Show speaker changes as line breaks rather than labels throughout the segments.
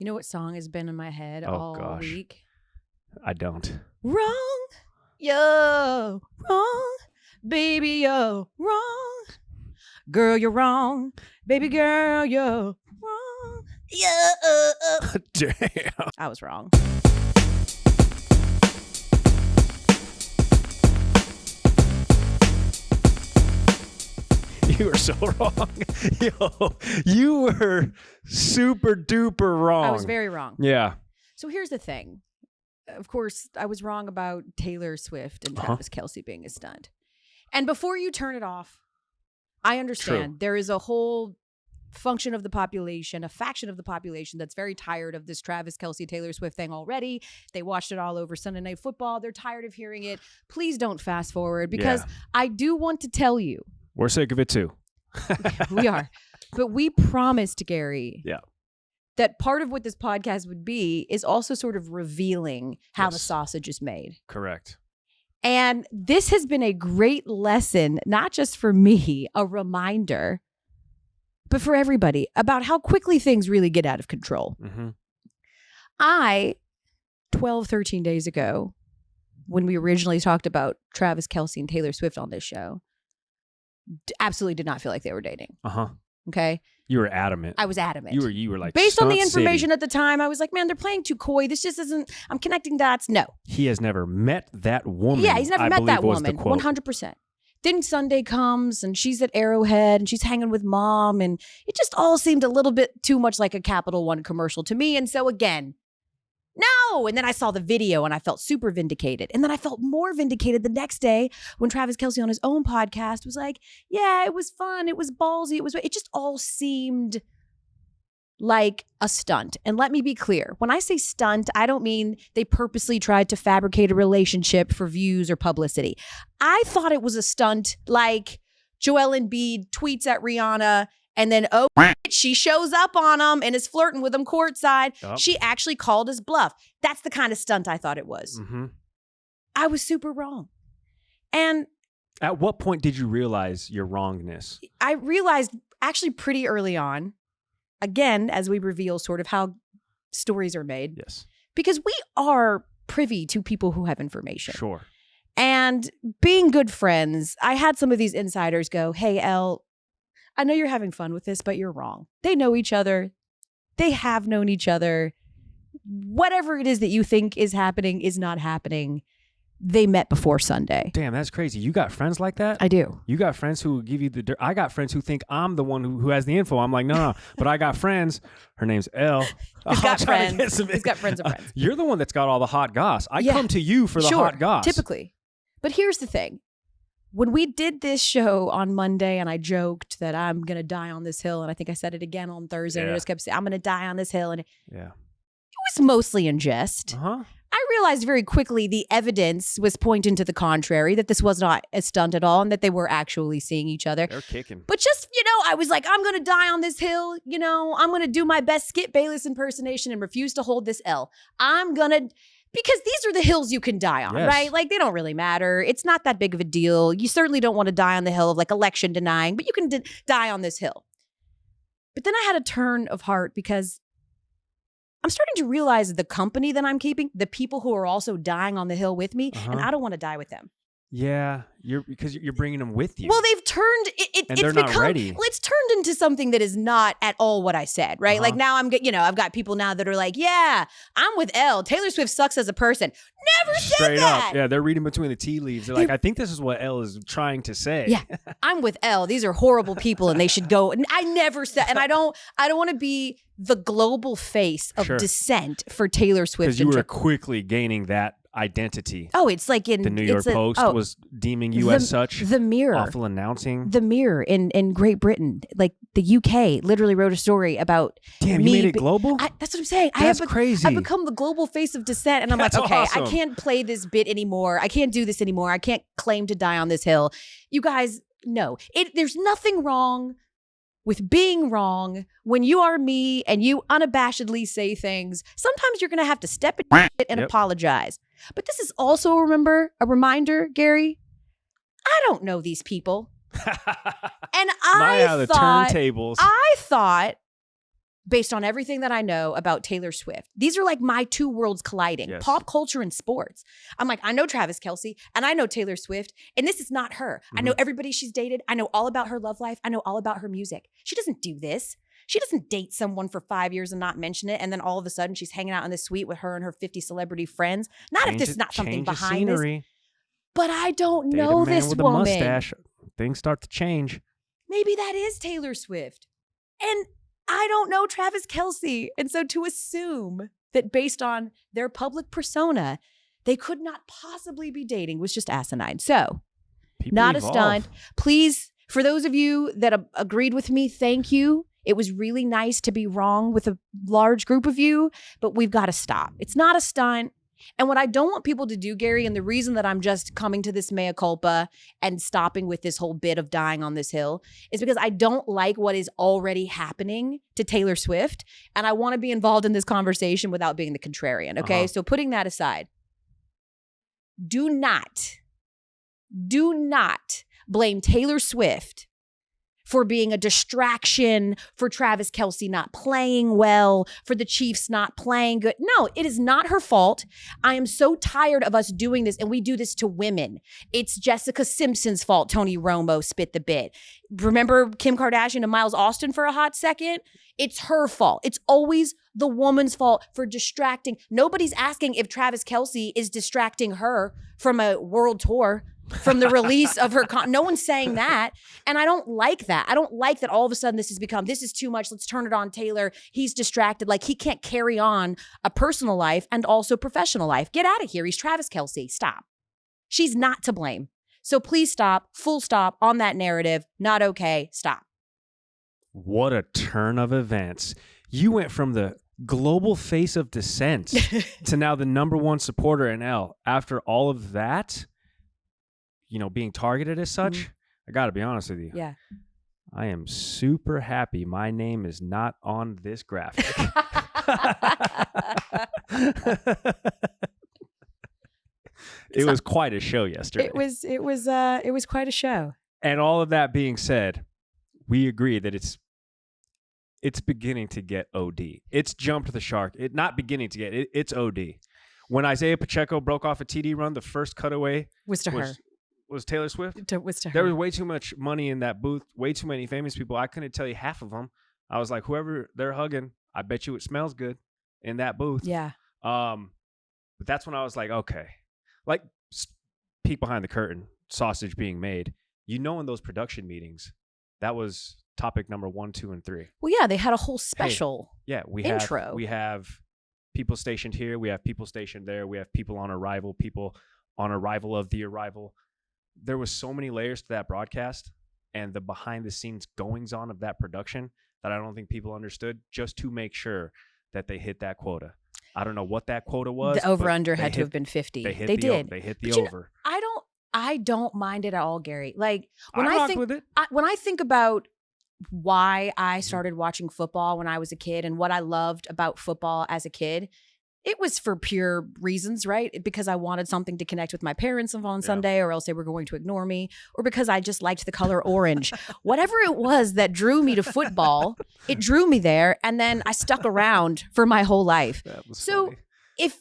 You know what song has been in my head all week?
I don't.
Wrong, yo, wrong, baby, yo, wrong. Girl, you're wrong. Baby girl, you're wrong. Yeah.
Damn.
I was wrong.
You were so wrong. Yo, you were super duper wrong.
I was very wrong.
Yeah.
So here's the thing. Of course, I was wrong about Taylor Swift and Travis Kelce being a stunt. And before you turn it off, I understand there is a whole function of the population, a faction of the population that's very tired of this Travis Kelce, Taylor Swift thing already. They watched it all over Sunday Night Football. They're tired of hearing it. Please don't fast forward because I do want to tell you.
We're sick of it too.
We are. But we promised, Gary,
yeah,
that part of what this podcast would be is also sort of revealing how the sausage is made.
Correct.
And this has been a great lesson, not just for me, a reminder, but for everybody about how quickly things really get out of control.
Mm-hmm.
12, 13 days ago, when we originally talked about Travis Kelce and Taylor Swift on this show, absolutely did not feel like they were dating. Okay.
You were adamant.
I was adamant.
You were like,
based on the information at the time, I was like, man, they're playing too coy. This just isn't, I'm connecting dots. No.
He has never met that woman.
Yeah, he's never met that woman. 100%. Then Sunday comes and she's at Arrowhead and she's hanging with mom. And it just all seemed a little bit too much like a Capital One commercial to me. And so again, no. And then I saw the video and I felt super vindicated. And then I felt more vindicated the next day when Travis Kelce on his own podcast was like, yeah, it was fun. It was ballsy. It just all seemed like a stunt. And let me be clear. When I say stunt, I don't mean they purposely tried to fabricate a relationship for views or publicity. I thought it was a stunt like Joel Embiid tweets at Rihanna and then, she shows up on him and is flirting with him courtside. Oh. She actually called his bluff. That's the kind of stunt I thought it was.
Mm-hmm.
I was super wrong. And
at what point did you realize your wrongness?
I realized actually pretty early on, again, as we reveal sort of how stories are made.
Yes. Because
we are privy to people who have information.
Sure.
And being good friends, I had some of these insiders go, hey, Elle, I know you're having fun with this, but you're wrong. They know each other. They have known each other. Whatever it is that you think is happening is not happening. They met before Sunday.
Damn, that's crazy. You got friends like that?
I do.
You got friends who give you the dirt. I got friends who think I'm the one who has the info. I'm like, no. But I got friends. Her name's Elle.
He's got friends. He's got friends of friends.
You're the one that's got all the hot goss. I come to you for the hot goss.
Typically. But here's the thing. When we did this show on Monday and I joked that I'm going to die on this hill, and I think I said it again on Thursday, and I just kept saying, I'm going to die on this hill. And it was mostly in jest. I realized very quickly the evidence was pointing to the contrary, that this was not a stunt at all and that they were actually seeing each other.
They're kicking.
But just, I was like, I'm going to die on this hill. I'm going to do my best Skip Bayless impersonation and refuse to hold this L. Because these are the hills you can die on, right? Like, they don't really matter. It's not that big of a deal. You certainly don't want to die on the hill of like election denying, but you can die on this hill. But then I had a turn of heart because I'm starting to realize the company that I'm keeping, the people who are also dying on the hill with me, and I don't want to die with them.
Yeah, because you're bringing them with you.
Well, they've turned
and they're not ready.
Well, it's turned into something that is not at all what I said, right? Like now I've got people now that are like, yeah, I'm with Elle. Taylor Swift sucks as a person. Never said
Straight
that.
Up. Yeah, they're reading between the tea leaves. They're like, I think this is what Elle is trying to say.
Yeah, I'm with Elle. These are horrible people, and they should go. And I never said, and I don't want to be the global face of dissent for Taylor Swift.
Because you were quickly gaining that identity.
Oh, it's like in
the New York Post was deeming you as such.
The Mirror,
awful announcing.
The Mirror in Great Britain, like the UK, literally wrote a story about.
Damn, you made it global.
That's what I'm saying.
That's crazy.
I've become the global face of dissent, and I'm like, okay, awesome. I can't play this bit anymore. I can't do this anymore. I can't claim to die on this hill. You guys, no, there's nothing wrong with being wrong when you are me and you unabashedly say things. Sometimes you're going to have to step in and apologize. But this is also a reminder, Gary, I don't know these people. And I thought based on everything that I know about Taylor Swift. These are like my two worlds colliding, pop culture and sports. I'm like, I know Travis Kelce and I know Taylor Swift, and this is not her. I know everybody she's dated. I know all about her love life. I know all about her music. She doesn't do this. She doesn't date someone for 5 years and not mention it, and then all of a sudden she's hanging out in the suite with her and her 50 celebrity friends. Not if there's not something behind this. But I don't know this woman. With a mustache,
things start to change.
Maybe that is Taylor Swift. And I don't know Travis Kelce. And so to assume that based on their public persona, they could not possibly be dating was just asinine. So, people not evolve. A stunt. Please, for those of you that agreed with me, thank you. It was really nice to be wrong with a large group of you, but we've got to stop. It's not a stunt. And what I don't want people to do, Gary, and the reason that I'm just coming to this mea culpa and stopping with this whole bit of dying on this hill is because I don't like what is already happening to Taylor Swift. And I want to be involved in this conversation without being the contrarian. Okay. So putting that aside, do not blame Taylor Swift for being a distraction, for Travis Kelce not playing well, for the Chiefs not playing good. No, it is not her fault. I am so tired of us doing this, and we do this to women. It's Jessica Simpson's fault Tony Romo spit the bit. Remember Kim Kardashian and Miles Austin for a hot second? It's her fault. It's always the woman's fault for distracting. Nobody's asking if Travis Kelce is distracting her from a world tour, from the release of her no one's saying that, and I don't like that. I don't like that all of a sudden this has become, this is too much, let's turn it on Taylor, he's distracted, like he can't carry on a personal life and also professional life. Get out of here. He's Travis Kelce. Stop. She's not to blame. So please stop. Full stop on that narrative. Not okay. Stop.
What a turn of events. You went from the global face of dissent to now the number one supporter in Elle. After all of that, being targeted as such, I got to be honest with you.
Yeah.
I am super happy my name is not on this graphic. It was quite a show yesterday.
It was quite a show.
And all of that being said, we agree that it's beginning to get OD. It's jumped the shark. Not beginning to get it's OD. When Isaiah Pacheco broke off a TD run, the first cutaway
was to her.
Was Taylor Swift?
Was to her.
There was way too much money in that booth, way too many famous people. I couldn't tell you half of them. I was like, whoever they're hugging, I bet you it smells good in that booth.
Yeah.
But that's when I was like, okay. Like, peek behind the curtain, sausage being made. In those production meetings, that was topic number 1, 2, and 3.
Well, yeah, they had a whole special intro.
We have people stationed here. We have people stationed there. We have people on arrival, people on arrival of the arrival. There was so many layers to that broadcast and the behind the scenes goings on of that production that I don't think people understood, just to make sure that they hit that quota. I don't know what that quota was.
The over under had to have been 50.
They
did.
They hit the over.
I don't mind it at all, Gary. Like
when
I think about why I started watching football when I was a kid and what I loved about football as a kid, it was for pure reasons, right? Because I wanted something to connect with my parents on Sunday, or else they were going to ignore me, or because I just liked the color orange. Whatever it was that drew me to football, it drew me there, and then I stuck around for my whole life. So funny. If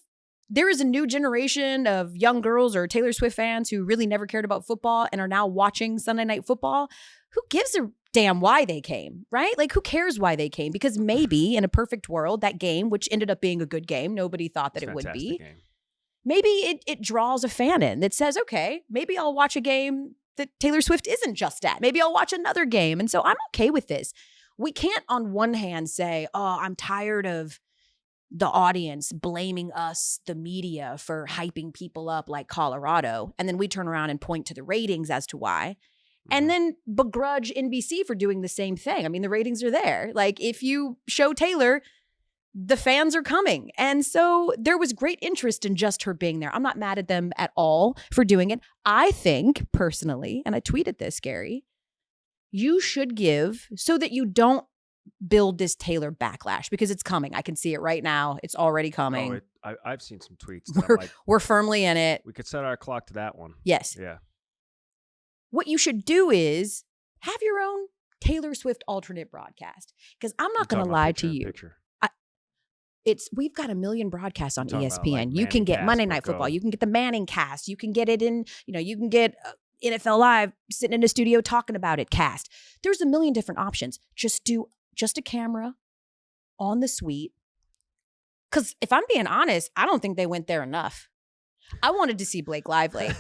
there is a new generation of young girls or Taylor Swift fans who really never cared about football and are now watching Sunday Night Football, who gives a damn why they came, right? Like, who cares why they came? Because maybe in a perfect world, that game, which ended up being a good game, nobody thought that it would be.
Game.
Maybe it draws a fan in that says, okay, maybe I'll watch a game that Taylor Swift isn't just at. Maybe I'll watch another game. And so I'm okay with this. We can't on one hand say, oh, I'm tired of the audience blaming us, the media, for hyping people up like Colorado. And then we turn around and point to the ratings as to why. And then begrudge NBC for doing the same thing. I mean, the ratings are there. Like, if you show Taylor, the fans are coming. And so there was great interest in just her being there. I'm not mad at them at all for doing it. I think, personally, and I tweeted this, Gary, you should give so that you don't build this Taylor backlash, because it's coming. I can see it right now. It's already coming.
I've seen some tweets.
We're firmly in it.
We could set our clock to that one.
Yes.
Yeah.
What you should do is have your own Taylor Swift alternate broadcast. Because I'm not going to lie to you. We've got a million broadcasts on ESPN. Like you can get Monday Night Football. You can get the Manning cast. You can get it in, you can get NFL Live sitting in a studio talking about it cast. There's a million different options. Just do a camera on the suite. Because if I'm being honest, I don't think they went there enough. I wanted to see Blake Lively.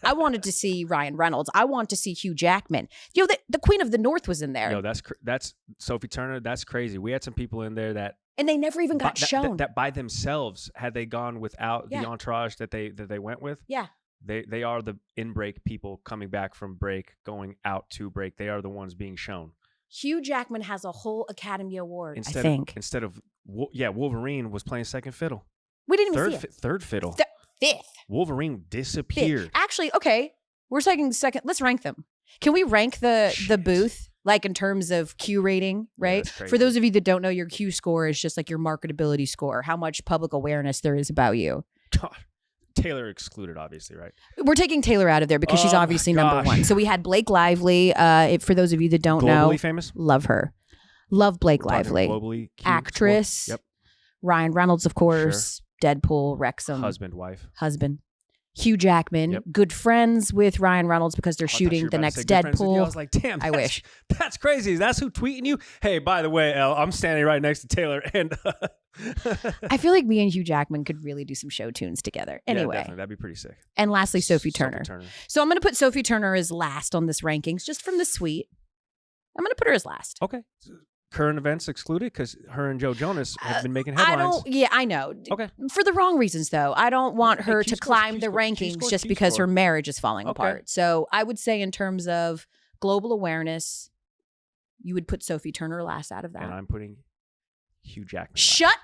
I wanted to see Ryan Reynolds. I want to see Hugh Jackman. The Queen of the North was in there.
Yo, that's Sophie Turner. That's crazy. We had some people in there that.
And they never even got shown.
That by themselves, had they gone without the entourage that they went with.
Yeah.
They are the in-break people coming back from break, going out to break. They are the ones being shown.
Hugh Jackman has a whole Academy Award,
instead
I think.
Instead of, Wolverine was playing second fiddle.
We didn't even see it.
Third fiddle.
Fifth.
Wolverine disappeared.
Fifth. Actually, okay, we're taking second. Let's rank them. Can we rank the booth, like in terms of Q rating, right?
Yeah,
for those of you that don't know, your Q score is just like your marketability score, how much public awareness there is about you.
Taylor excluded, obviously, right?
We're taking Taylor out of there because she's obviously number one. So we had Blake Lively. For those of you that don't know,
globally famous,
love her, love Blake Lively,
globally
actress.
Yep.
Ryan Reynolds, of course. Sure. Deadpool, Wrexham, husband. Hugh Jackman, good friends with Ryan Reynolds because they're shooting the next Deadpool.
I was like, damn,
I wish.
That's crazy. That's who tweeting you? Hey, by the way, Elle, I'm standing right next to Taylor. And
I feel like me and Hugh Jackman could really do some show tunes together. Anyway.
Yeah, definitely. That'd be pretty sick.
And lastly, Sophie Turner. So I'm going to put Sophie Turner as last on this rankings, just from the suite. I'm going to put her as last.
Okay. Current events excluded because her and Joe Jonas have been making headlines.
I know.
Okay.
For the wrong reasons, though. I don't want her to climb the rankings just because her marriage is falling apart. So I would say in terms of global awareness, you would put Sophie Turner last out of that.
And I'm putting Hugh Jackman
last.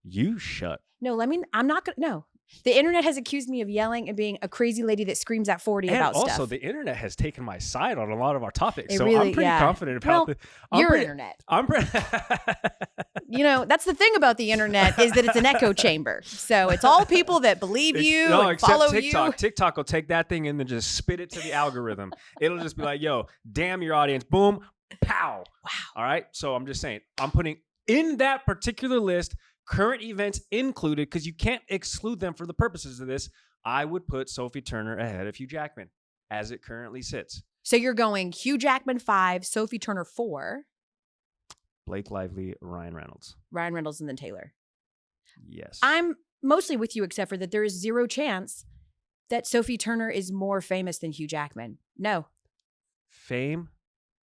You shut.
No, I'm not going to. No. The internet has accused me of yelling and being a crazy lady that screams at 40 about stuff.
And also, the internet has taken my side on a lot of our topics.
I'm
pretty confident about
internet. That's the thing about the internet is that it's an echo chamber. So it's all people that believe you and follow
TikTok.
you.
TikTok will take that thing and then just spit it to the algorithm. It'll just be like, yo, damn your audience. Boom, pow.
Wow.
All right? So I'm just saying, I'm putting in that particular list current events included, because you can't exclude them for the purposes of this. I would put Sophie Turner ahead of Hugh Jackman as it currently sits.
So you're going Hugh Jackman 5, Sophie Turner 4.
Blake Lively, Ryan Reynolds.
Ryan Reynolds and then Taylor.
Yes.
I'm mostly with you except for that there is zero chance that Sophie Turner is more famous than Hugh Jackman. No.
Fame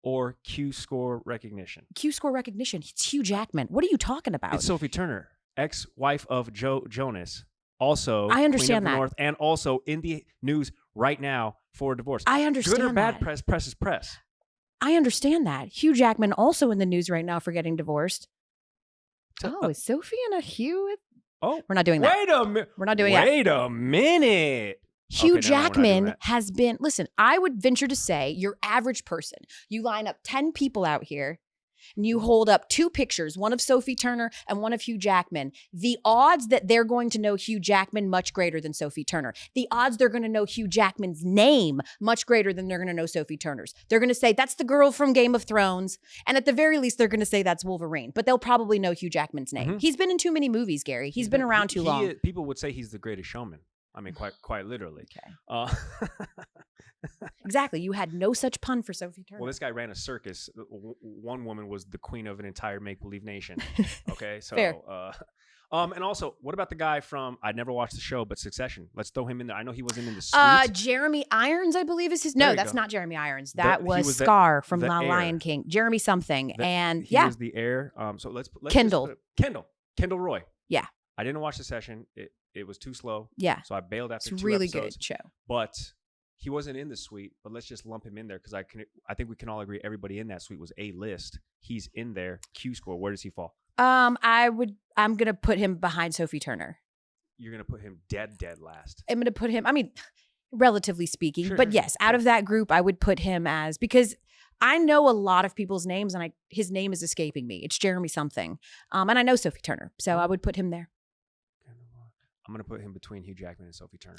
or Q score recognition?
Q score recognition. It's Hugh Jackman. What are you talking about?
It's Sophie Turner, ex-wife of Joe Jonas. Also,
I understand
Queen of the
that.
North, and also in the news right now for a divorce.
I understand
Good or bad
that.
press is press.
I understand that. Hugh Jackman also in the news right now for getting divorced. Is Sophie and a Hugh?
Oh,
we're not doing that.
Wait a minute.
We're not doing that.
Wait a minute.
Hugh Jackman has been, listen, I would venture to say your average person, you line up 10 people out here and you hold up 2 pictures, one of Sophie Turner and one of Hugh Jackman. The odds that they're going to know Hugh Jackman much greater than Sophie Turner. The odds they're going to know Hugh Jackman's name much greater than they're going to know Sophie Turner's. They're going to say, that's the girl from Game of Thrones. And at the very least, they're going to say that's Wolverine. But they'll probably know Hugh Jackman's name. Mm-hmm. He's been in too many movies, Gary. He's been around too long.
People would say he's the greatest showman. I mean, quite literally.
Okay. Exactly. You had no such pun for Sophie Turner.
Well, this guy ran a circus. One woman was the queen of an entire make-believe nation. Okay, so
fair.
And also, what about the guy from? I never watched the show, but Succession. Let's throw him in there. I know he wasn't in the suite.
Jeremy Irons, I believe is his. No, that's not Jeremy Irons. That was Scar from The Lion King. Jeremy something,
he was the heir. So let's
Kendall
Roy.
Yeah.
I didn't watch the session. It was too slow.
Yeah.
So I bailed after 2 episodes.
It's a really good show.
But he wasn't in the suite, but let's just lump him in there because I think we can all agree everybody in that suite was A-list. He's in there. Q score. Where does he fall?
I'm gonna put him behind Sophie Turner.
You're gonna put him dead last.
I'm gonna put him, relatively speaking, but yes, out of that group, I would put him as, because I know a lot of people's names and his name is escaping me. It's Jeremy something. And I know Sophie Turner, so I would put him there.
I'm going to put him between Hugh Jackman and Sophie Turner.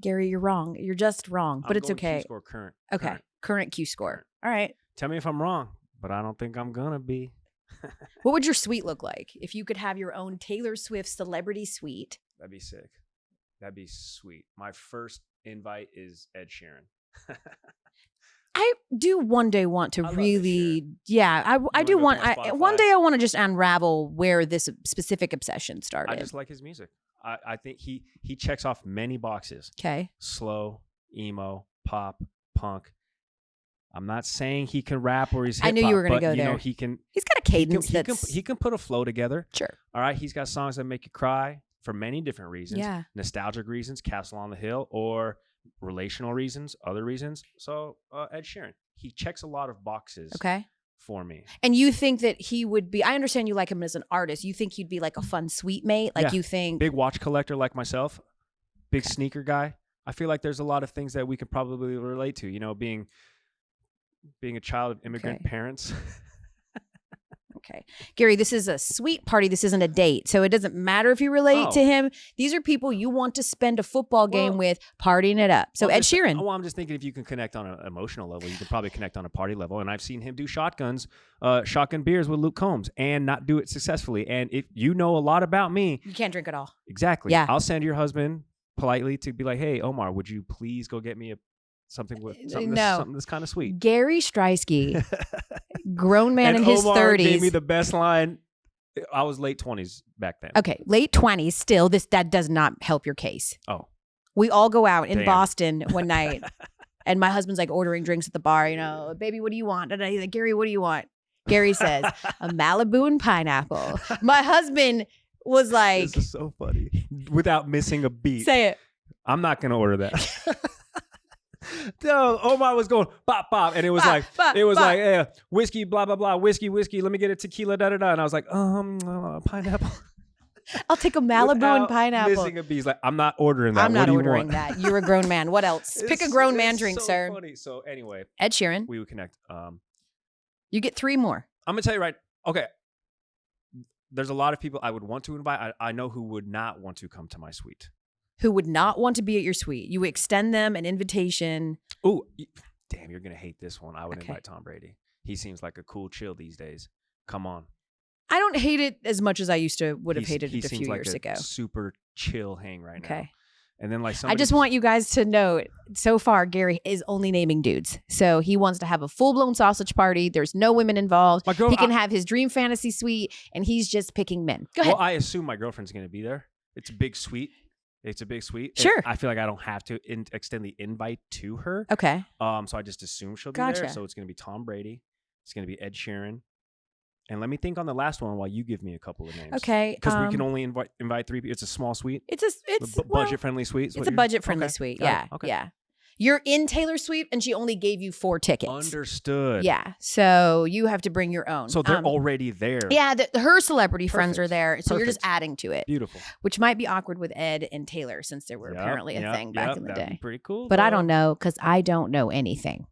Gary, you're wrong. You're just wrong, but it's okay.
Score current.
Okay. Current Q score. All right.
Tell me if I'm wrong, but I don't think I'm gonna be.
What would your suite look like if you could have your own Taylor Swift celebrity suite?
That'd be sick. That'd be sweet. My first invite is Ed Sheeran.
I do one day want to really, I do
want
one day I want to just unravel where this specific obsession started.
I just like his music. I think he checks off many boxes.
Okay.
Slow, emo, pop, punk. I'm not saying he can rap or he's hip-hop.
I knew you were going to go there.
He can.
He's got a cadence
he can put a flow together.
Sure.
All right. He's got songs that make you cry for many different reasons.
Yeah.
Nostalgic reasons, Castle on the Hill, or relational reasons, other reasons. So Ed Sheeran, he checks a lot of boxes.
Okay.
For me.
And you think that he would be, I understand you like him as an artist. You think he'd be like a fun suite mate? Like you think.
Big watch collector like myself, big sneaker guy. I feel like there's a lot of things that we could probably relate to, you know, being a child of immigrant parents.
Okay. Gary, this is a suite party. This isn't a date. So it doesn't matter if you relate to him. These are people you want to spend a football game with, partying it up. So Ed Sheeran.
I'm just thinking if you can connect on an emotional level, you can probably connect on a party level. And I've seen him do shotgun beers with Luke Combs and not do it successfully. And if you know a lot about me.
You can't drink it all.
Exactly.
Yeah.
I'll send your husband politely to be like, hey, Omar, would you please go get me something that's kind of sweet.
Gary Striewski, grown man in his
Omar
30s.
Gave me the best line. I was late 20s back then.
Okay, late 20s. Still, that does not help your case.
Oh,
we all go out in Boston one night, and my husband's like ordering drinks at the bar. You know, baby, what do you want? And he's like, Gary, what do you want? Gary says a Malibu and pineapple. My husband was like,
"This is so funny," without missing a beat.
Say it.
I'm not gonna order that. No, Omar was going bop bop, and it was like yeah, whiskey, blah blah blah, whiskey. Let me get a tequila, da da da. And I was like, pineapple.
I'll take a Malibu and pineapple.
Missing a beat. He's like, I'm not ordering that.
I'm not ordering that. You're a grown man. What else? Pick a grown man drink,
so
sir.
Funny. So anyway,
Ed Sheeran.
We would connect.
You get 3 more.
I'm gonna tell you right. Okay. There's a lot of people I would want to invite. I know who would not want to come to my suite.
Who would not want to be at your suite. You extend them an invitation.
Oh, damn, you're going to hate this one. I would invite Tom Brady. He seems like a cool chill these days. Come on.
I don't hate it as much as I would have hated it a few years ago.
Super chill hang right now. And then I
just want you guys to know, so far, Gary is only naming dudes. So he wants to have a full-blown sausage party. There's no women involved. He can have his dream fantasy suite, and he's just picking men. Go ahead.
Well, I assume my girlfriend's going to be there. It's a big suite.
Sure.
I feel like I don't have to extend the invite to her.
Okay.
So I just assume she'll be there. So it's going to be Tom Brady. It's going to be Ed Sheeran. And let me think on the last one while you give me a couple of names.
Okay.
Because we can only invite 3 people. It's a small suite.
It's a
budget-friendly suite.
It's a budget-friendly suite. Yeah.
Okay.
Yeah. You're in Taylor's suite, and she only gave you 4 tickets.
Understood.
Yeah. So you have to bring your own.
So they're already there.
Yeah. her celebrity friends are there. So you're just adding to it.
Beautiful.
Which might be awkward with Ed and Taylor, since they were apparently a thing back in the day.
Be pretty cool.
But I don't know, because I don't know anything.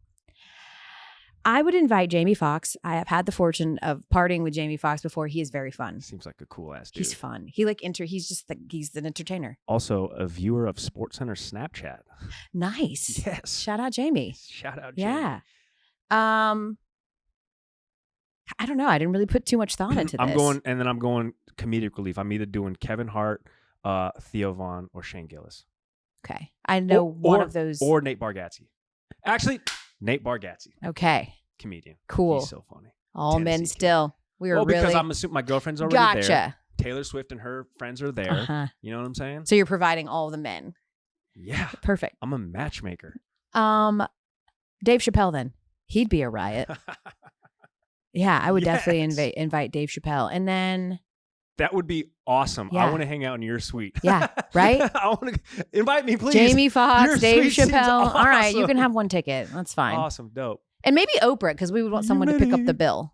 I would invite Jamie Foxx. I have had the fortune of partying with Jamie Foxx before. He is very fun.
Seems like a cool ass dude.
He's fun. He's an entertainer.
Also a viewer of SportsCenter Snapchat.
Nice.
Yes.
Shout out Jamie. Yeah. I don't know. I didn't really put too much thought into this.
I'm going comedic relief. I'm either doing Kevin Hart, Theo Vaughn, or Shane Gillis.
Okay. I know one of those.
Or Nate Bargatze. Actually, Nate Bargatze.
Okay.
Comedian.
Cool.
He's so funny.
All
Tennessee
men still. We were really.
Because I'm assuming my girlfriend's already there.
Gotcha.
Taylor Swift and her friends are there. You know what I'm saying?
So you're providing all the men.
Yeah.
Perfect.
I'm a matchmaker.
Dave Chappelle then. He'd be a riot. Yeah, I would definitely invite Dave Chappelle. And then
that would be awesome.
Yeah.
I want to hang out in your suite.
Yeah, right?
I want to invite me, please.
Jamie Foxx, Dave Chappelle.
Awesome.
All right, you can have 1 ticket. That's fine.
Awesome, dope.
And maybe Oprah, because we would want someone to pick up the bill.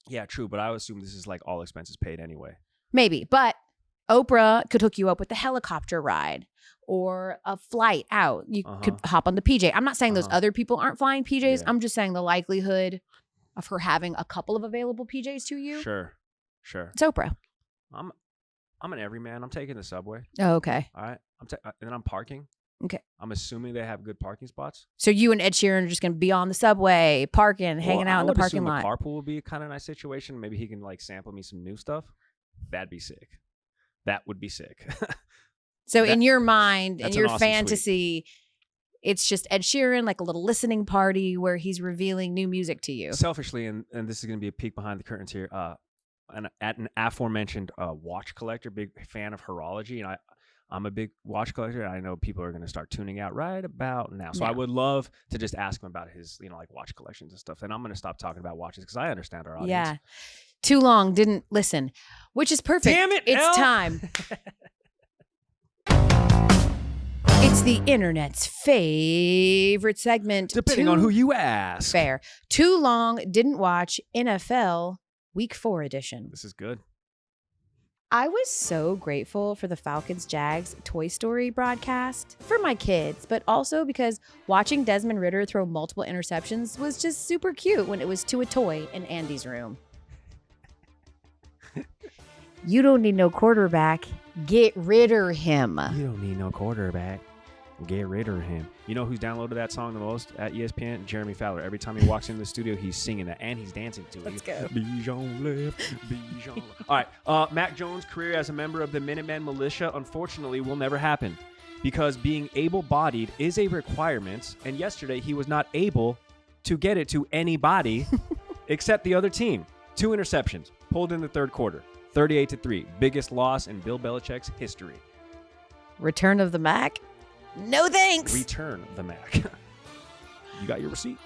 Yeah, true. But I would assume this is like all expenses paid anyway.
Maybe. But Oprah could hook you up with the helicopter ride or a flight out. You could hop on the PJ. I'm not saying those other people aren't flying PJs. I'm just saying the likelihood of her having a couple of available PJs to you.
Sure.
It's Oprah.
I'm an everyman. I'm taking the subway.
Oh, okay.
All right. And then I'm parking.
Okay.
I'm assuming they have good parking spots.
So you and Ed Sheeran are just going to be on the subway, parking, hanging out in the parking lot.
The carpool would be a kind of nice situation. Maybe he can like sample me some new stuff. That'd be sick. That would be sick.
So in your mind, in your fantasy, it's just Ed Sheeran, like a little listening party where he's revealing new music to you.
Selfishly, and this is going to be a peek behind the curtains here, an aforementioned watch collector, big fan of horology, and I'm a big watch collector. And I know people are going to start tuning out right about now. So I would love to just ask him about his, like watch collections and stuff. And I'm going to stop talking about watches because I understand our audience.
Yeah. Too long, didn't listen, which is perfect.
Damn it,
it's time. It's the internet's favorite segment.
Depending on who you ask.
Fair. Too long, didn't watch NFL Week 4 edition.
This is good.
I was so grateful for the Falcons-Jags Toy Story broadcast for my kids, but also because watching Desmond Ridder throw multiple interceptions was just super cute when it was to a toy in Andy's room. You don't need no quarterback. Get rid of him.
You don't need no quarterback. Get rid of him. You know who's downloaded that song the most at ESPN? Jeremy Fowler. Every time he walks into the studio, he's singing that and he's dancing to it.
Let's go.
Bijan left, Bijan left. All right. Mac Jones' career as a member of the Minutemen militia, unfortunately, will never happen because being able-bodied is a requirement, and yesterday he was not able to get it to anybody except the other team. 2 interceptions, pulled in the third quarter, 38-3, biggest loss in Bill Belichick's history.
Return of the Mac? No thanks.
Return the Mac. You got your receipt?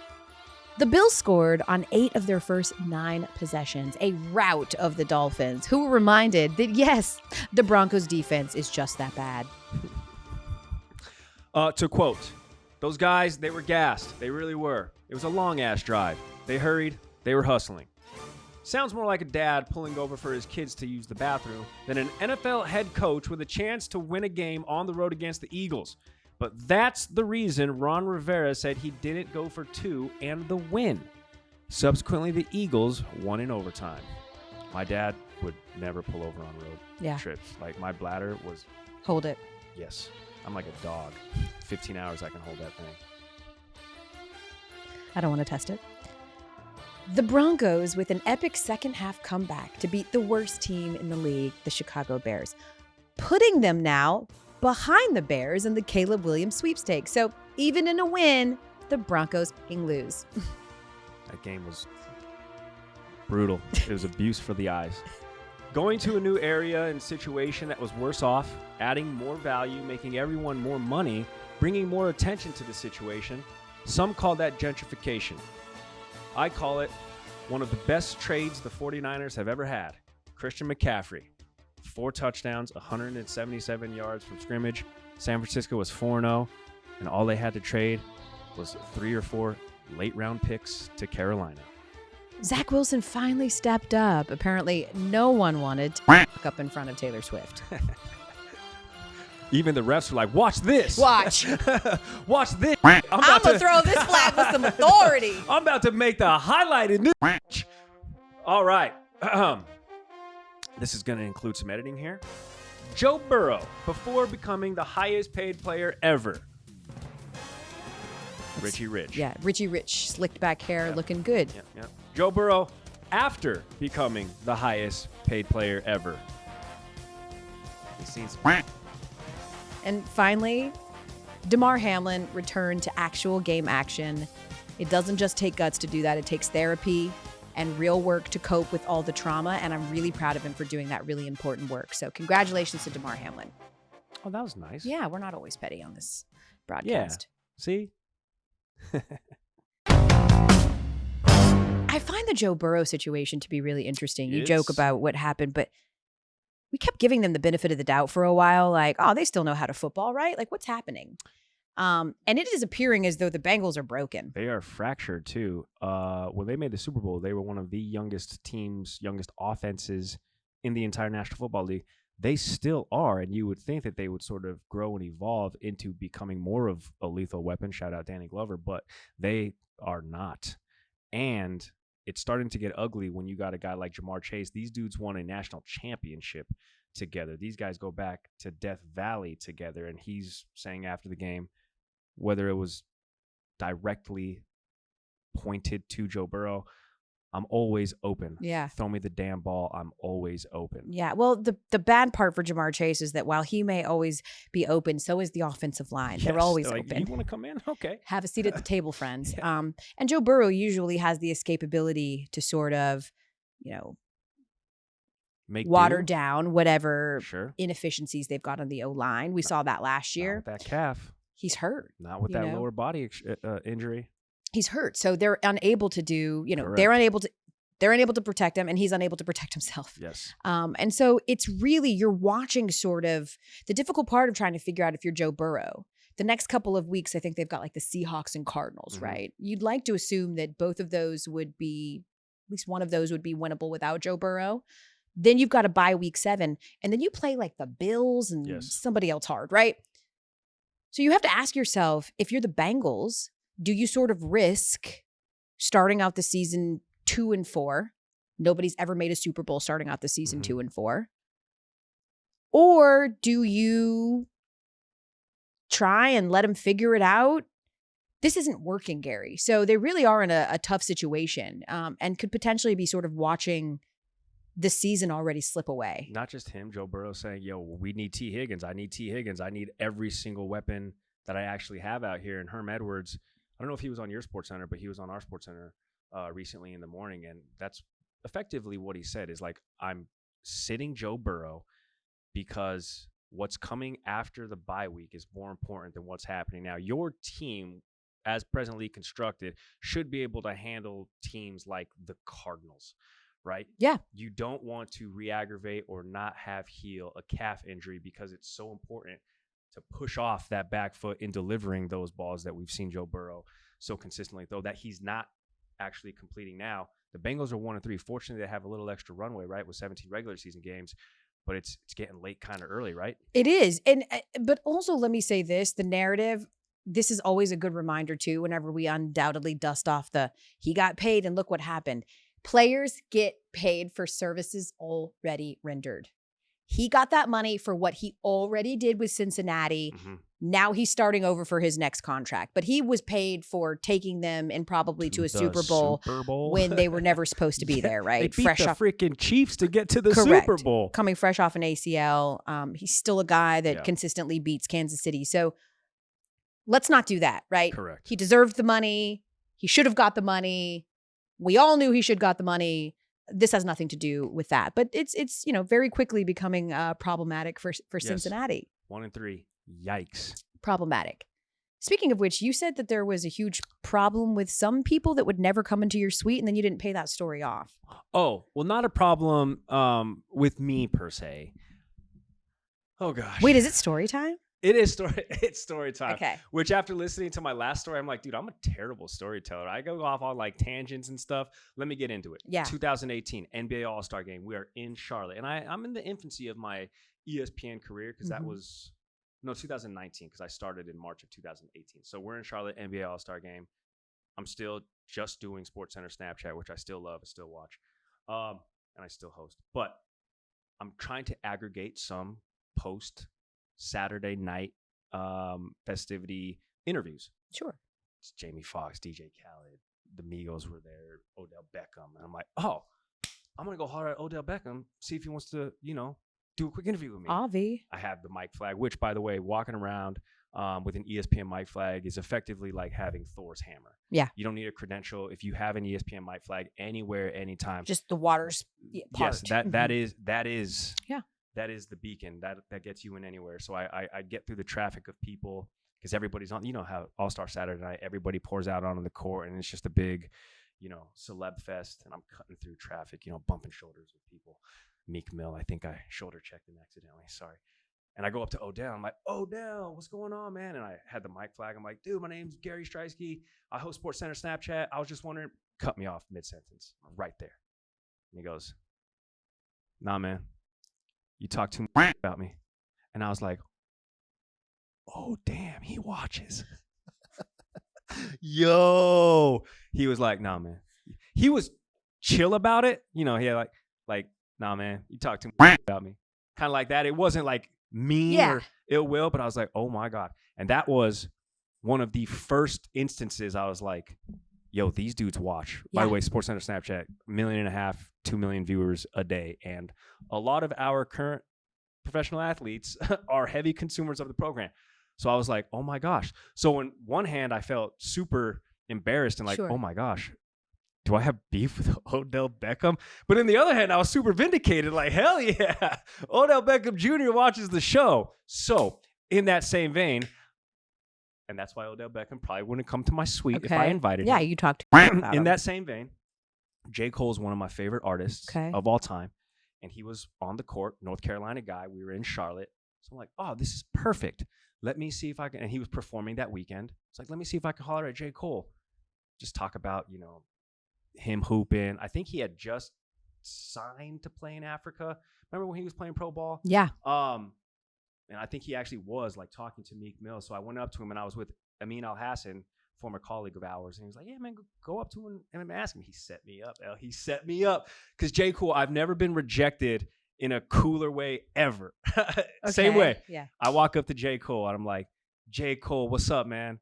The Bills scored on 8 of their first 9 possessions, a rout of the Dolphins, who were reminded that, yes, the Broncos' defense is just that bad.
To quote, those guys, they were gassed. They really were. It was a long-ass drive. They hurried. They were hustling. Sounds more like a dad pulling over for his kids to use the bathroom than an NFL head coach with a chance to win a game on the road against the Eagles. But that's the reason Ron Rivera said he didn't go for 2 and the win. Subsequently, the Eagles won in overtime. My dad would never pull over on road trips. Like, my bladder was...
Hold it.
Yes. I'm like a dog. 15 hours I can hold that thing.
I don't want to test it. The Broncos with an epic second-half comeback to beat the worst team in the league, the Chicago Bears, putting them now behind the Bears in the Caleb Williams sweepstakes. So even in a win, the Broncos can lose.
That game was brutal. It was abuse for the eyes. Going to a new area and situation that was worse off, adding more value, making everyone more money, bringing more attention to the situation. Some call that gentrification. I call it one of the best trades the 49ers have ever had. Christian McCaffrey, 4 touchdowns, 177 yards from scrimmage. San Francisco was 4-0, and all they had to trade was 3 or 4 late-round picks to Carolina.
Zach Wilson finally stepped up. Apparently, no one wanted to walk up in front of Taylor Swift.
Even the refs were like, watch this.
Watch.
Watch this.
I'm going to throw this flag with some authority.
I'm about to make the highlighted news. All right. This is going to include some editing here. Joe Burrow, before becoming the highest paid player ever. Richie Rich.
Yeah, Richie Rich, slicked back hair, looking good.
Yeah. Joe Burrow, after becoming the highest paid player ever. He's seen some...
And finally, Damar Hamlin returned to actual game action. It doesn't just take guts to do that. It takes therapy and real work to cope with all the trauma. And I'm really proud of him for doing that really important work. So congratulations to Damar Hamlin.
Oh, that was nice.
Yeah, we're not always petty on this broadcast.
Yeah. See?
I find the Joe Burrow situation to be really interesting. You joke about what happened, but we kept giving them the benefit of the doubt for a while. Like, oh, they still know how to football, right? Like, what's happening? And it is appearing as though the Bengals are broken.
They are fractured, too. When they made the Super Bowl, they were one of the youngest teams, youngest offenses in the entire National Football League. They still are, and you would think that they would sort of grow and evolve into becoming more of a lethal weapon. Shout out Danny Glover, but they are not. And it's starting to get ugly when you got a guy like Jamar Chase. These dudes won a national championship together. These guys go back to Death Valley together. And he's saying after the game, whether it was directly pointed to Joe Burrow, I'm always open.
Yeah.
Throw me the damn ball. I'm always open.
Yeah. Well, the bad part for Jamar Chase is that while he may always be open, so is the offensive line.
Yes,
they're always
like,
open.
You want to come in? Okay.
Have a seat at the table, friends.
Yeah.
And Joe Burrow usually has the escapability to sort of, water down whatever inefficiencies they've got on the O-line. We saw that last year.
Not with that calf.
He's hurt.
Not with that lower body injury.
He's hurt. So they're unable to do,
Correct.
they're unable to protect him, and he's unable to protect himself.
Yes.
And so it's really, you're watching sort of the difficult part of trying to figure out if you're Joe Burrow. The next couple of weeks, I think they've got like the Seahawks and Cardinals, right? You'd like to assume that both of those would be, at least one of those would be winnable without Joe Burrow. Then you've got to bye week 7, and then you play like the Bills and somebody else hard, right? So you have to ask yourself, if you're the Bengals, do you sort of risk starting out the season 2-4? Nobody's ever made a Super Bowl starting out the season 2-4. Or do you try and let them figure it out? This isn't working, Gary. So they really are in a tough situation, and could potentially be sort of watching the season already slip away.
Not just him, Joe Burrow saying, yo, we need T. Higgins. I need T. Higgins. I need every single weapon that I actually have out here. And Herm Edwards, I don't know if he was on your SportsCenter, but he was on our SportsCenter recently in the morning. And that's effectively what he said is like, I'm sitting Joe Burrow because what's coming after the bye week is more important than what's happening now. Your team, as presently constructed, should be able to handle teams like the Cardinals. Right?
Yeah.
You don't want to re-aggravate or not have heal a calf injury because it's so important to push off that back foot in delivering those balls that we've seen Joe Burrow so consistently, though that he's not actually completing now. The Bengals are 1-3. Fortunately, they have a little extra runway, right, with 17 regular season games, but it's getting late kind of early, right?
It is. And but also let me say this, the narrative, this is always a good reminder too, whenever we undoubtedly dust off he got paid and look what happened. Players get paid for services already rendered. He got that money for what he already did with Cincinnati. Now he's starting over for his next contract. But he was paid for taking them and probably to a Super Bowl when they were never supposed to be there, right?
They beat the freaking Chiefs to get to the Super Bowl.
Coming fresh off an ACL. He's still a guy that consistently beats Kansas City. So let's not do that, right?
Correct.
He deserved the money. He should have got the money. We all knew he should got the money. This has nothing to do with that. But it's very quickly becoming problematic for Cincinnati.
1-3. Yikes.
Problematic. Speaking of which, you said that there was a huge problem with some people that would never come into your suite, and then you didn't pay that story off.
Oh, well, not a problem with me per se. Oh, gosh.
Wait, is it story time?
It's story time.
Okay.
Which after listening to my last story, I'm like, dude, I'm a terrible storyteller. I go off on like tangents and stuff. Let me get into it.
Yeah.
2018 NBA All-Star Game. We are in Charlotte. And I'm in the infancy of my ESPN career because that was, 2019 because I started in March of 2018. So we're in Charlotte, NBA All-Star Game. I'm still just doing SportsCenter Snapchat, which I still love, I still watch. And I still host. But I'm trying to aggregate some post Saturday night festivity interviews.
Sure.
It's Jamie Foxx, DJ Khaled, the Migos were there, Odell Beckham. And I'm like, oh, I'm going to go hard at Odell Beckham, see if he wants to, do a quick interview with me.
Avi.
I have the mic flag, which, by the way, walking around with an ESPN mic flag is effectively like having Thor's hammer.
Yeah.
You don't need a credential. If you have an ESPN mic flag anywhere, anytime.
Just the water's part.
Yes, that is.
Yeah.
That is the beacon that gets you in anywhere. So I get through the traffic of people because everybody's on, how All-Star Saturday night, everybody pours out onto the court and it's just a big, celeb fest. And I'm cutting through traffic, bumping shoulders with people. Meek Mill, I think I shoulder checked him accidentally. Sorry. And I go up to Odell. I'm like, Odell, what's going on, man? And I had the mic flag. I'm like, dude, my name's Gary Striewski. I host SportsCenter Snapchat. I was just wondering, cut me off mid-sentence right there. And he goes, nah, man. You talk too much about me. And I was like, oh, damn, he watches. Yo. He was like, nah, man. He was chill about it. He had like, nah, man, you talk too much about me. kind of like that. It wasn't like mean or ill will, but I was like, oh my God. And that was one of the first instances I was like, yo, these dudes watch. By the way, SportsCenter Snapchat, 1.5 million, 2 million viewers a day. And a lot of our current professional athletes are heavy consumers of the program. So I was like, oh my gosh. So on one hand, I felt super embarrassed and like, oh my gosh, do I have beef with Odell Beckham? But on the other hand, I was super vindicated. Like, hell yeah, Odell Beckham Jr. watches the show. So in that same vein, and that's why Odell Beckham probably wouldn't come to my suite if I invited him.
Yeah, you talked about
in
him.
that same vein, J. Cole is one of my favorite artists of all time. And he was on the court, North Carolina guy. We were in Charlotte. So I'm like, oh, this is perfect. Let me see if I can. And he was performing that weekend. It's like, let me see if I can holler at J. Cole. Just talk about, him hooping. I think he had just signed to play in Africa. Remember when he was playing pro ball?
Yeah.
And I think he actually was like talking to Meek Mill. So I went up to him and I was with Amin Al-Hassan, former colleague of ours. And he was like, yeah, man, go up to him and ask him. He set me up, El. He set me up. Because J. Cole, I've never been rejected in a cooler way ever. Same way.
Yeah.
I walk up to J. Cole and I'm like, J. Cole, what's up, man?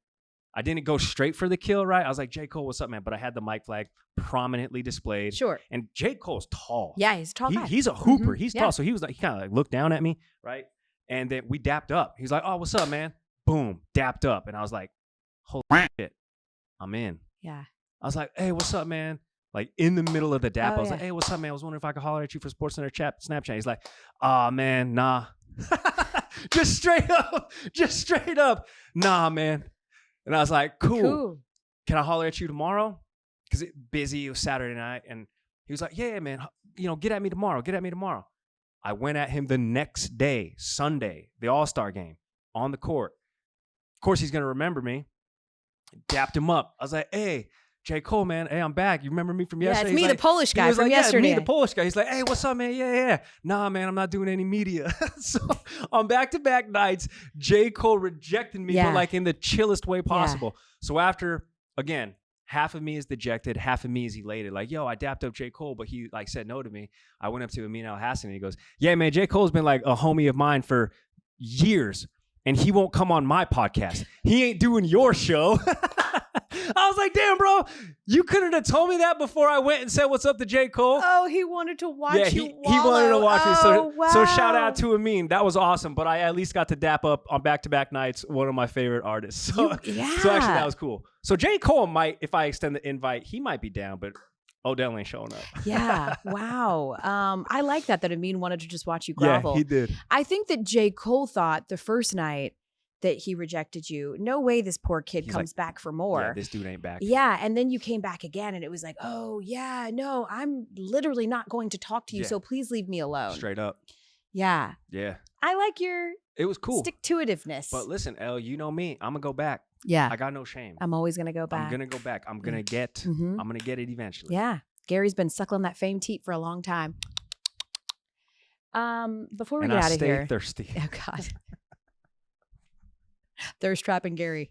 I didn't go straight for the kill, right? I was like, J. Cole, what's up, man? But I had the mic flag prominently displayed.
Sure.
And J. Cole's tall.
Yeah, he's a tall guy.
He's a hooper. He's tall. So he was like, he kind of like looked down at me, right? And then we dapped up. He's like, oh, what's up, man? Boom, dapped up. And I was like, holy shit, I'm in.
Yeah.
I was like, hey, what's up, man? Like in the middle of the dap, I was like, hey, what's up, man? I was wondering if I could holler at you for SportsCenter Snapchat. He's like, man, nah. just straight up. Nah, man. And I was like, cool. Can I holler at you tomorrow? Because it busy. It was Saturday night. And he was like, yeah, man, get at me tomorrow. I went at him the next day, Sunday, the All-Star game on the court. Of course, he's going to remember me. Dapped him up. I was like, hey, J. Cole, man. Hey, I'm back. You remember me from yesterday?
Yeah, it's me, the Polish guy from yesterday.
Yeah, me, the Polish guy. He's like, hey, what's up, man? Yeah. Nah, man, I'm not doing any media. So on back-to-back nights, J. Cole rejected me, but like in the chillest way possible. Yeah. So after, again, half of me is dejected, half of me is elated. Like, yo, I dapped up J. Cole, but he like said no to me. I went up to Amin Al-Hassan and he goes, yeah, man, J. Cole's been like a homie of mine for years. And he won't come on my podcast. He ain't doing your show. I was like, damn, bro, you couldn't have told me that before I went and said what's up to J. Cole.
Oh, he wanted to watch you
he wanted to watch me. So shout out to Amin. That was awesome. But I at least got to dap up on back-to-back nights one of my favorite artists. So actually that was cool. So J. Cole might, if I extend the invite, he might be down, but Odell ain't showing up.
Yeah. Wow. I like that Amin wanted to just watch you grovel.
Yeah, he did.
I think that J. Cole thought the first night that he rejected you, no way this poor kid comes back for more.
Yeah, this dude ain't back.
Yeah. And then you came back again and it was like, oh, yeah, no, I'm literally not going to talk to you. So please leave me alone.
Straight up.
Yeah.
Yeah.
I like your
it was cool
stick-to-itiveness.
But listen, Elle, you know me. I'm going to go back.
Yeah.
I got no shame.
I'm always going to go back.
I'm going to go back. I'm going to get I'm going to get it eventually.
Yeah. Gary's been suckling that fame teat for a long time. Before we get out of here.
Stay thirsty.
Oh, God. Thirst trapping Gary.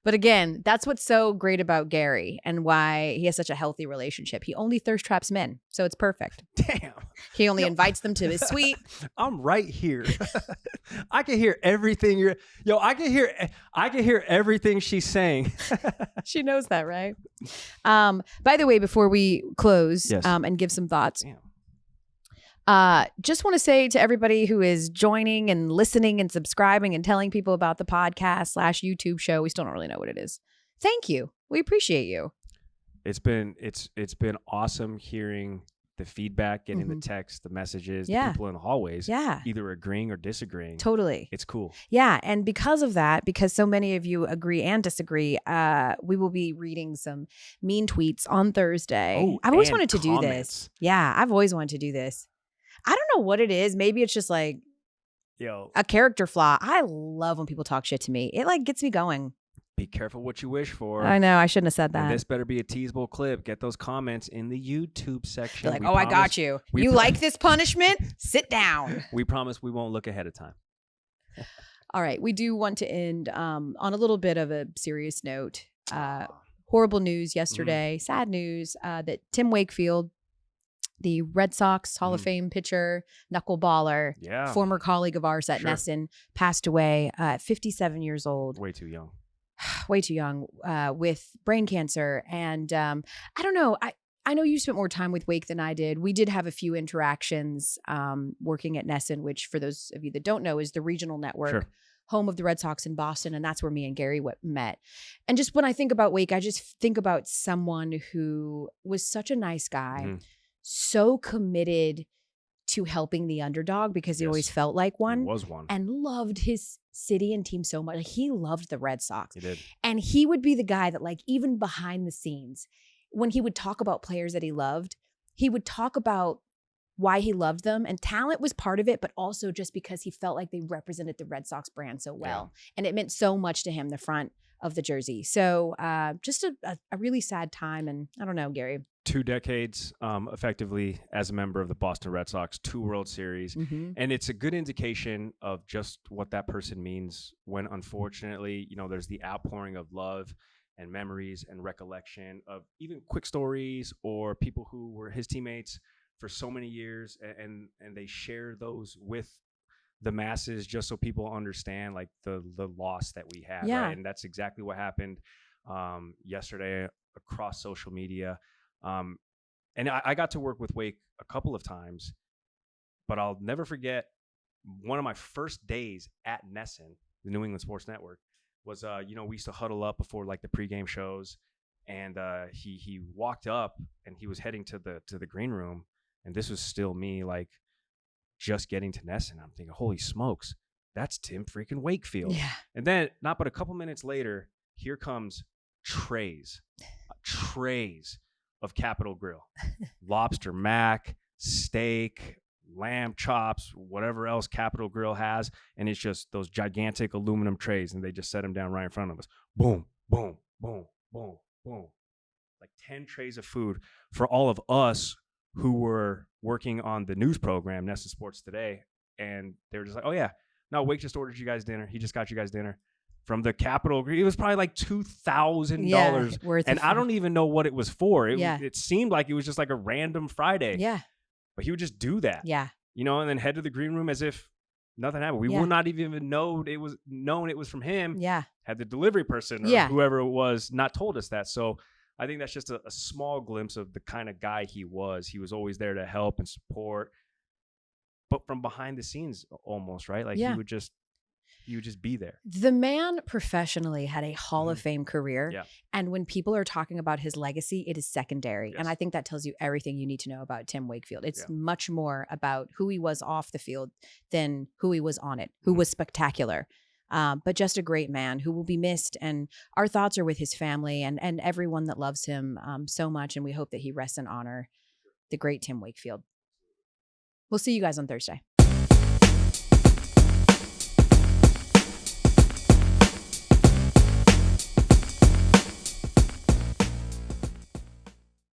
But again, that's what's so great about Gary and why he has such a healthy relationship. He only thirst traps men, so it's perfect.
Damn.
He only invites them to his suite.
I'm right here. I can hear everything I can hear everything she's saying.
She knows that, right? By the way, before we close and give some thoughts.
Damn.
Just want to say to everybody who is joining and listening and subscribing and telling people about the podcast / YouTube show, we still don't really know what it is. Thank you. We appreciate you.
It's been awesome hearing the feedback, getting the text, the messages, the people in the hallways, either agreeing or disagreeing.
Totally.
It's cool.
Yeah. And because of that, because so many of you agree and disagree, we will be reading some mean tweets on Thursday.
Oh,
I've always wanted to do this. Yeah. I've always wanted to do this. I don't know what it is. Maybe it's just like a character flaw. I love when people talk shit to me. It like gets me going.
Be careful what you wish for.
I know. I shouldn't have said that.
And this better be a teasable clip. Get those comments in the YouTube section.
You're like, I got you. You like this punishment? Sit down.
We promise we won't look ahead of time.
All right. We do want to end on a little bit of a serious note. Horrible news yesterday. Sad news that Tim Wakefield, the Red Sox Hall of Fame pitcher, knuckleballer, former colleague of ours at Nesson, passed away at 57 years old.
Way too young.
Way too young, with brain cancer. And I don't know. I know you spent more time with Wake than I did. We did have a few interactions working at Nesson, which for those of you that don't know is the regional network, home of the Red Sox in Boston. And that's where me and Gary met. And just when I think about Wake, I just think about someone who was such a nice guy, so committed to helping the underdog because he always felt like one.
He was one.
And loved his city and team so much. Like, he loved the Red Sox.
He did.
And he would be the guy that, like, even behind the scenes, when he would talk about players that he loved, he would talk about why he loved them. And talent was part of it, but also just because he felt like they represented the Red Sox brand so well. And it meant so much to him, the front of the jersey. So just a really sad time. And I don't know, Gary.
2 decades effectively as a member of the Boston Red Sox, 2 World Series. And it's a good indication of just what that person means when, unfortunately, you know, there's the outpouring of love and memories and recollection of even quick stories or people who were his teammates for so many years, and they share those with the masses just so people understand like the loss that we had. Right? And that's exactly what happened yesterday across social media. And I got to work with Wake a couple of times, but I'll never forget one of my first days at Nesson, the New England Sports Network, was, you know, we used to huddle up before like the pregame shows, and he walked up and he was heading to the green room, and this was still me like just getting to Nesson. I'm thinking, holy smokes, that's Tim freaking Wakefield.
Yeah.
And then not but a couple minutes later, here comes trays of Capitol Grill, lobster mac, steak, lamb chops, whatever else Capitol Grill has. And it's just those gigantic aluminum trays, and they just set them down right in front of us. Boom, boom, boom, boom, boom. Like 10 trays of food for all of us who were working on the news program, Nesson Sports Today. And they were just like, oh yeah, no, Wake just ordered you guys dinner. He just got you guys dinner from the Capitol. It was probably like $2,000
worth.
And I don't even know what it was for. It seemed like it was just like a random Friday.
Yeah.
But he would just do that.
Yeah.
You know, and then head to the green room as if nothing happened. We would not even know it was from him.
Yeah.
Had the delivery person or whoever it was not told us that. So I think that's just a small glimpse of the kind of guy he was. He was always there to help and support, but from behind the scenes almost, right? Like he would just be there.
The man professionally had a Hall of Fame career.
Yeah.
And when people are talking about his legacy, it is secondary. Yes. And I think that tells you everything you need to know about Tim Wakefield. It's much more about who he was off the field than who he was on it, who was spectacular. But just a great man who will be missed. And our thoughts are with his family and everyone that loves him so much. And we hope that he rests in honor, the great Tim Wakefield. We'll see you guys on Thursday.